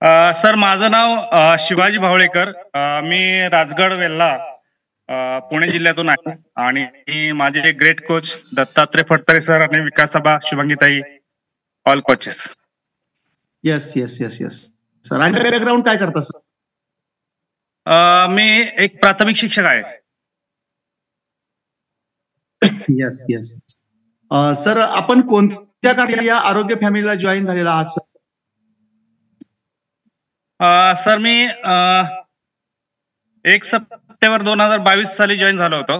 Sir माझं नाव शिवाजी भावळेकर. मी राजगड वेल्हा पुणे जिल्ह्यातून आहे आणि माझे great coach Dattatray Phadtare sir आणि विकास सभा शुभांगीताई all coaches. Yes yes yes yes sir. आणि बॅकग्राऊंड काय करता सर? मी एक प्राथमिक शिक्षक आहे. Yes yes. सर आपण कोणत्या कार्य या आरोग्य फॅमिलीला जॉईन झालेला आहात सर? सर मी 1 सप्टेंबर 2022 साली जॉईन झालो होतो.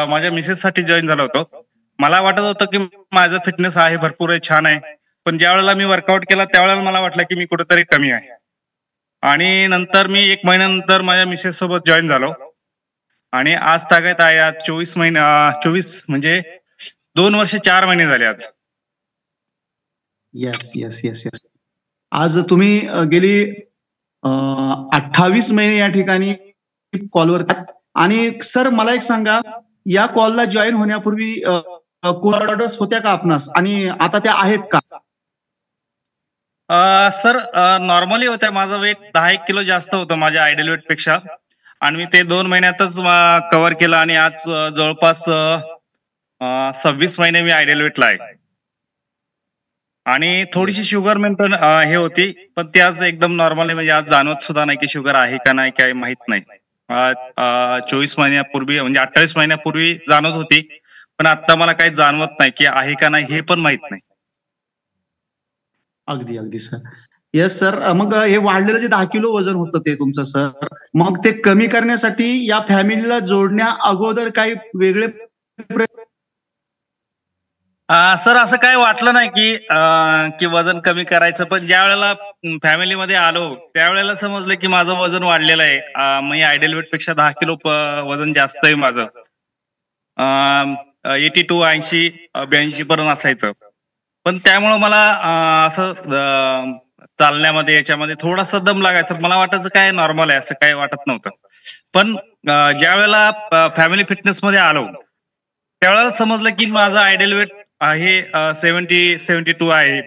माझ्या मिसेस साठी जॉईन झालो होतो. मला वाटत होतं की माझं फिटनेस आहे, भरपूर आहे, छान आहे. पण ज्या वेळेला मी वर्कआउट केला त्यावेळेला मला वाटलं की मी कुठेतरी कमी आहे. आणि नंतर मी 1 महिन्यानंतर माझ्या मिसेस सोबत जॉईन झालो आणि आज तागत आहे. आज 24 म्हणजे 2 वर्ष 4 महिने झाले आज. Yes yes yes yes. आज तुम्ही गेली 28 महिने या ठिकाणी कॉलवर. आणि सर मला एक सांगा, या कॉलला जॉईन होण्यापूर्वी ऑर्डर्स होत्या का आपणास आणि आता त्या आहेत का? सर नॉर्मली होत्या. माझं वेट 10-1 किलो जास्त होतं माझ्या आयडियल वेट पेक्षा आणि मी ते 2 महिन्यातच कव्हर केलं आणि आज जवळपास 26 महिने मी आयडियल वेटला आहे. आणि थोडीशी शुगर मेंटेन हे होती, पण ती आज एकदम नॉर्मल आहे. म्हणजे आज जाणवत सुद्धा नाही की शुगर आहे का नाही, काय माहित नाही. 24 महिन्यापूर्वी म्हणजे 28 महिन्यापूर्वी जाणवत होती, पण आता मला काही जाणवत नाही की आहे का नाही हे पण माहित नाही. अगदी अगदी सर. Yes sir. मग हे वाढलेलं जे 10 किलो वजन होतं ते तुमचं सर, मग ते कमी करण्यासाठी या फॅमिलीला जोडण्या अगोदर काही वेगळे सर असं काही वाटलं नाही की वजन कमी करायचं. पण ज्या वेळेला फॅमिलीमध्ये आलो त्यावेळेला समजलं की माझं वजन वाढलेलं आहे. मी आयडियल वेट पेक्षा 10 किलो वजन जास्त आहे माझं. 82 80-82 पर्यंत असायचं. पण त्यामुळं मला असं चालण्यामध्ये याच्यामध्ये थोडासा दम लागायचा. मला वाटायचं काय नॉर्मल आहे, असं काही वाटत नव्हतं. पण ज्या वेळेला फॅमिली फिटनेस मध्ये आलो त्यावेळेला समजलं की माझं आयडियल वेट आहे 70-72 आहे.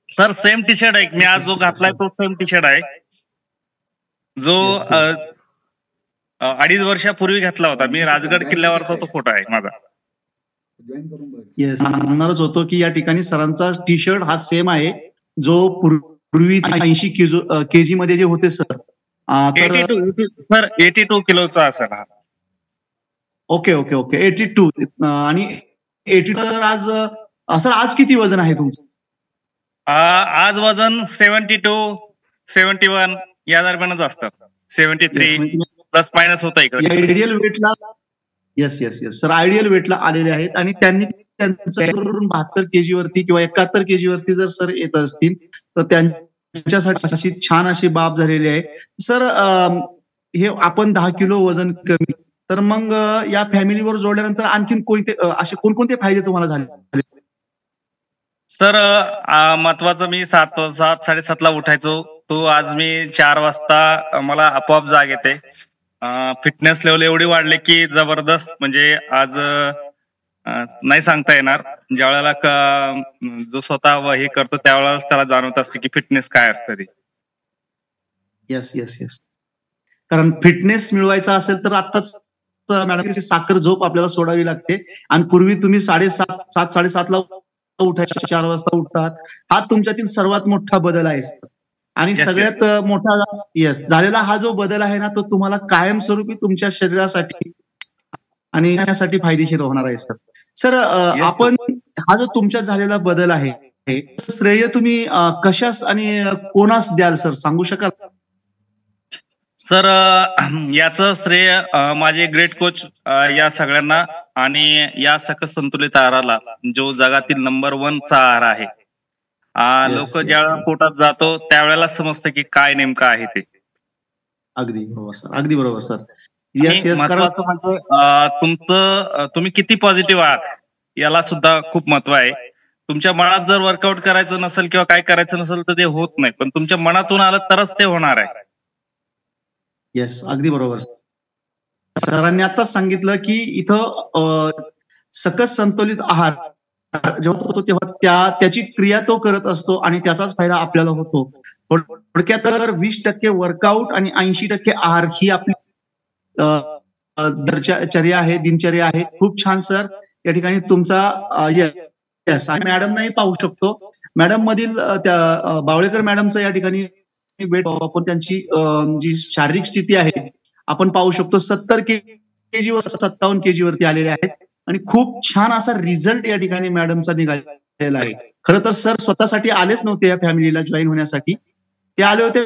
सर सेम टी शर्ट आहे. मी आज जो घातलाय तो सेम टी शर्ट आहे जो 2.5 वर्षापूर्वी घातला होता. मी राजगड किल्ल्यावरचा तो फोटो आहे माझा. येस, म्हणणारच होतो की या ठिकाणी सरांचा टी शर्ट हा सेम आहे जो पूर्वी 80 केजी मध्ये जे होते सर. 82 किलोचा असेल हा. Okay okay okay. 82 आणि 82 तर आज सर आज किती वजन आहे तुमचं? आज वजन 72-71 या दरम्यानच असतं. 73 प्लस मायनस होतं इकडे. आयडियल वेटला. Yes yes yes sir. Ideal वेटला आलेले आहेत आणि त्यांनी त्यांचं 72 केजी वरती किंवा 71 केजी वरती जर सर येत असतील तर त्यांच्यासाठी अशी छान अशी बाब झालेली आहे सर. हे आपण 10 किलो वजन कमी, तर मग या फॅमिलीवर जोडल्यानंतर आणखीन कोणते असे कोणकोणते फायदे तुम्हाला झाले? सर महत्वाचं मी 7-7:30 ला उठायचो. तो आज मी 4 वाजता मला आपोआप जाग येते. फिटनेस लेवल एवढी वाढली की जबरदस्त. म्हणजे आज नाही सांगता येणार. ज्या वेळेला जो स्वतः हे करतो त्यावेळेला त्याला जाणवत असते की फिटनेस काय असतं ते. Yes yes yes. कारण फिटनेस मिळवायचा असेल तर आताच मॅडम साखर झोप आपल्याला सोडावी लागते. आणि पूर्वी तुम्ही 7:30 ला उठायचे, 4 वाजता उठतात. हा तुमच्यातील सर्वात मोठा बदल आहे. आणि सगळ्यात मोठा येस झालेला हा जो बदल आहे ना, तो तुम्हाला कायमस्वरूपी तुमच्या शरीरासाठी आणि यासाठी फायदेशीर होणार आहे सर. सर आपण हा जो तुमच्यात झालेला बदल आहे श्रेय तुम्ही कशास आणि कोणास द्याल सर, सांगू शकाल? सर याचं श्रेय माझे ग्रेट कोच या सगळ्यांना आणि या सकस संतुलित आहाराला, जो जगातील नंबर 1 चा आहार आहे. लोक ज्यावेळेला पोटात जातो त्यावेळेला समजतं की काय नेमकं आहे ते. अगदी बरोबर सर. अगदी बरोबर सर. Yes yes. महत्वाचं म्हणजे तुम्ही किती पॉझिटिव्ह आहात याला सुद्धा खूप महत्व आहे. तुमच्या मनात जर वर्कआउट करायचं नसेल किंवा काय करायचं नसेल तर ते होत नाही. पण तुमच्या मनातून आलं तरच ते होणार आहे. येस अगदी बरोबर. सरांनी आताच सांगितलं की इथं सकस संतुलित आहार जेव्हा करतो तेव्हा त्याची क्रिया तो करत असतो आणि त्याचाच फायदा आपल्याला होतो. थोडक्यात तर 20% वर्कआउट आणि 80% आहार ही आपली दिनचर्या आहे. खूप छान सर. या ठिकाणी तुमचा येस आणि मॅडमनाही पाहू शकतो. मॅडम मधील त्या बावळेकर मॅडमचं या ठिकाणी वेट आपण त्यांची जी शारीरिक स्थिती आहे आपण पाहू शकतो 70 केजी व 57 केजी वरती आलेले आहेत आणि खूप छान असा रिझल्ट या ठिकाणी मॅडमचा निघालेला आहे. खरं तर सर स्वतःसाठी आलेच नव्हते या फॅमिलीला जॉईन होण्यासाठी. ते आले होते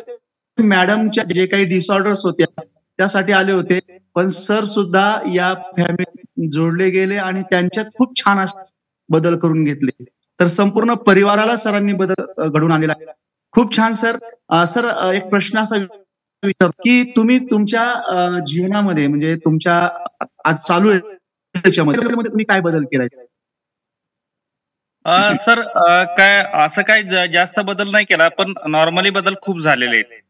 मॅडमच्या जे काही डिसऑर्डर्स होत्या त्यासाठी आले होते. पण सर सुद्धा या फॅमिली जोडले गेले आणि त्यांच्यात खूप छान असे बदल करून घेतले. तर संपूर्ण परिवाराला सरांनी बदल घडून आणलेला आहे. खूप छान सर. सर एक प्रश्न असा विचारतो की तुम्ही तुमच्या जीवनामध्ये म्हणजे तुमच्या आज चालू आहे त्याच्यामध्ये तुम्ही काय बदल केलाय? सर काय असं काही जास्त बदल नाही केला, पण नॉर्मली बदल खूप झालेले आहेत.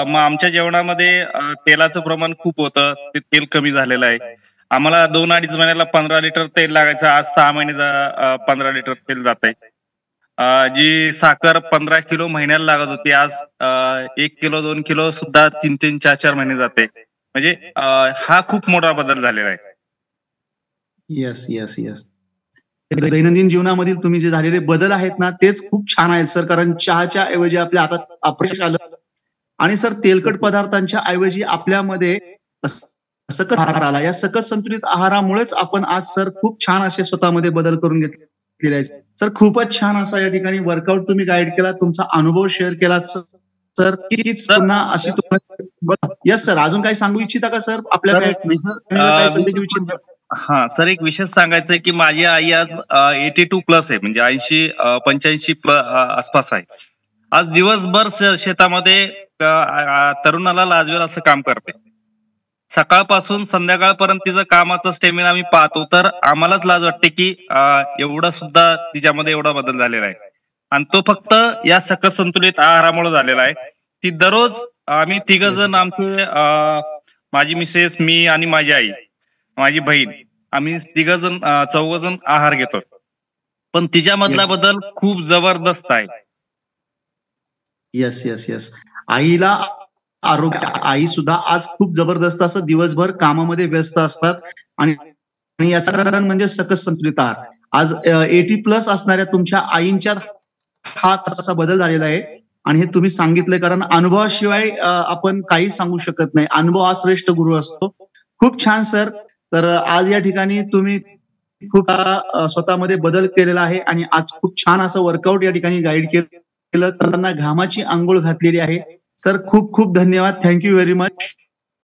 मग आमच्या जेवणामध्ये तेलाचं प्रमाण खूप होतं, ते तेल कमी झालेलं आहे. आम्हाला 2-2.5 महिन्याला 15 लिटर तेल लागायचं, आज 6 महिन्याचा 15 लिटर तेल जातंय. जी साखर 15 किलो महिन्याला लागत होती, आज 1 किलो 2 किलो सुद्धा 3-3, 4-4 महिने जाते. म्हणजे हा खूप मोठा बदल झालेला आहे. Yes, yes, yes. दैनंदिन जीवनामधील तुम्ही जे झालेले बदल आहेत ना तेच खूप छान आहेत सर. कारण चहाच्या ऐवजी आपल्या हातात अपयश आलं आणि सर तेलकट पदार्थांच्या ऐवजी आपल्यामध्ये सकस आहार आला. या सकस संतुलित आहारामुळेच आपण आज सर खूप छान असे स्वतःमध्ये बदल करून घेतलेले आहेत. सर खूपच छान असा या ठिकाणी वर्कआउट तुम्ही गाईड केला, तुमचा अनुभव शेअर केला सर. हीच पुन्हा अशी तुम्हाला येस सर. अजून काही सांगू इच्छिता का सर? आपल्या सर एक फॅमिलीला काय संदेश देऊ इच्छिता? हां, सर एक विशेष सांगायचं आहे, की माझी आई आज 82 प्लस आहे. म्हणजे 80 85 आसपास आहे. आज दिवसभर शेतामध्ये तरुणाला लाजवेल असं काम करते. सकाळपासून संध्याकाळपर्यंत तिचं कामाचा स्टॅमिना आम्ही पाहतो, तर आम्हालाच लाज वाटते, की एवढा सुद्धा तिच्यामध्ये एवढा बदल झालेला आहे. आणि तो फक्त या सकस संतुलित आहारामुळे झालेला आहे. ती दररोज आम्ही तिघं जण आमचे माझी मिसेस, मी आणि माझी आई, माझी बहीण, आम्ही तिघं जण चौघ जण आहार घेतो. पण तिच्यामधला येस. बदल खूप जबरदस्त आहे. Yes, yes, yes. आईला आरोग्य आई सुद्धा आज खूप जबरदस्त असं दिवसभर कामामध्ये व्यस्त असतात आणि याचं कारण म्हणजे सकस संतुलित आहार. आज 80 प्लस असणाऱ्या तुमच्या आईंच्यात हा तसा बदल झालेला आहे आणि हे तुम्ही सांगितलंय कारण अनुभवाशिवाय आपण काही सांगू शकत नाही. अनुभव हा श्रेष्ठ गुरु असतो. खूप छान सर. तर आज या ठिकाणी तुम्ही खूप स्वतःमध्ये बदल केलेला आहे आणि आज खूप छान असं वर्कआउट या ठिकाणी गाईड केलं. त्यांना घामाची अंघोळ घातलेली आहे. सर खूप खूप धन्यवाद. Thank you very much.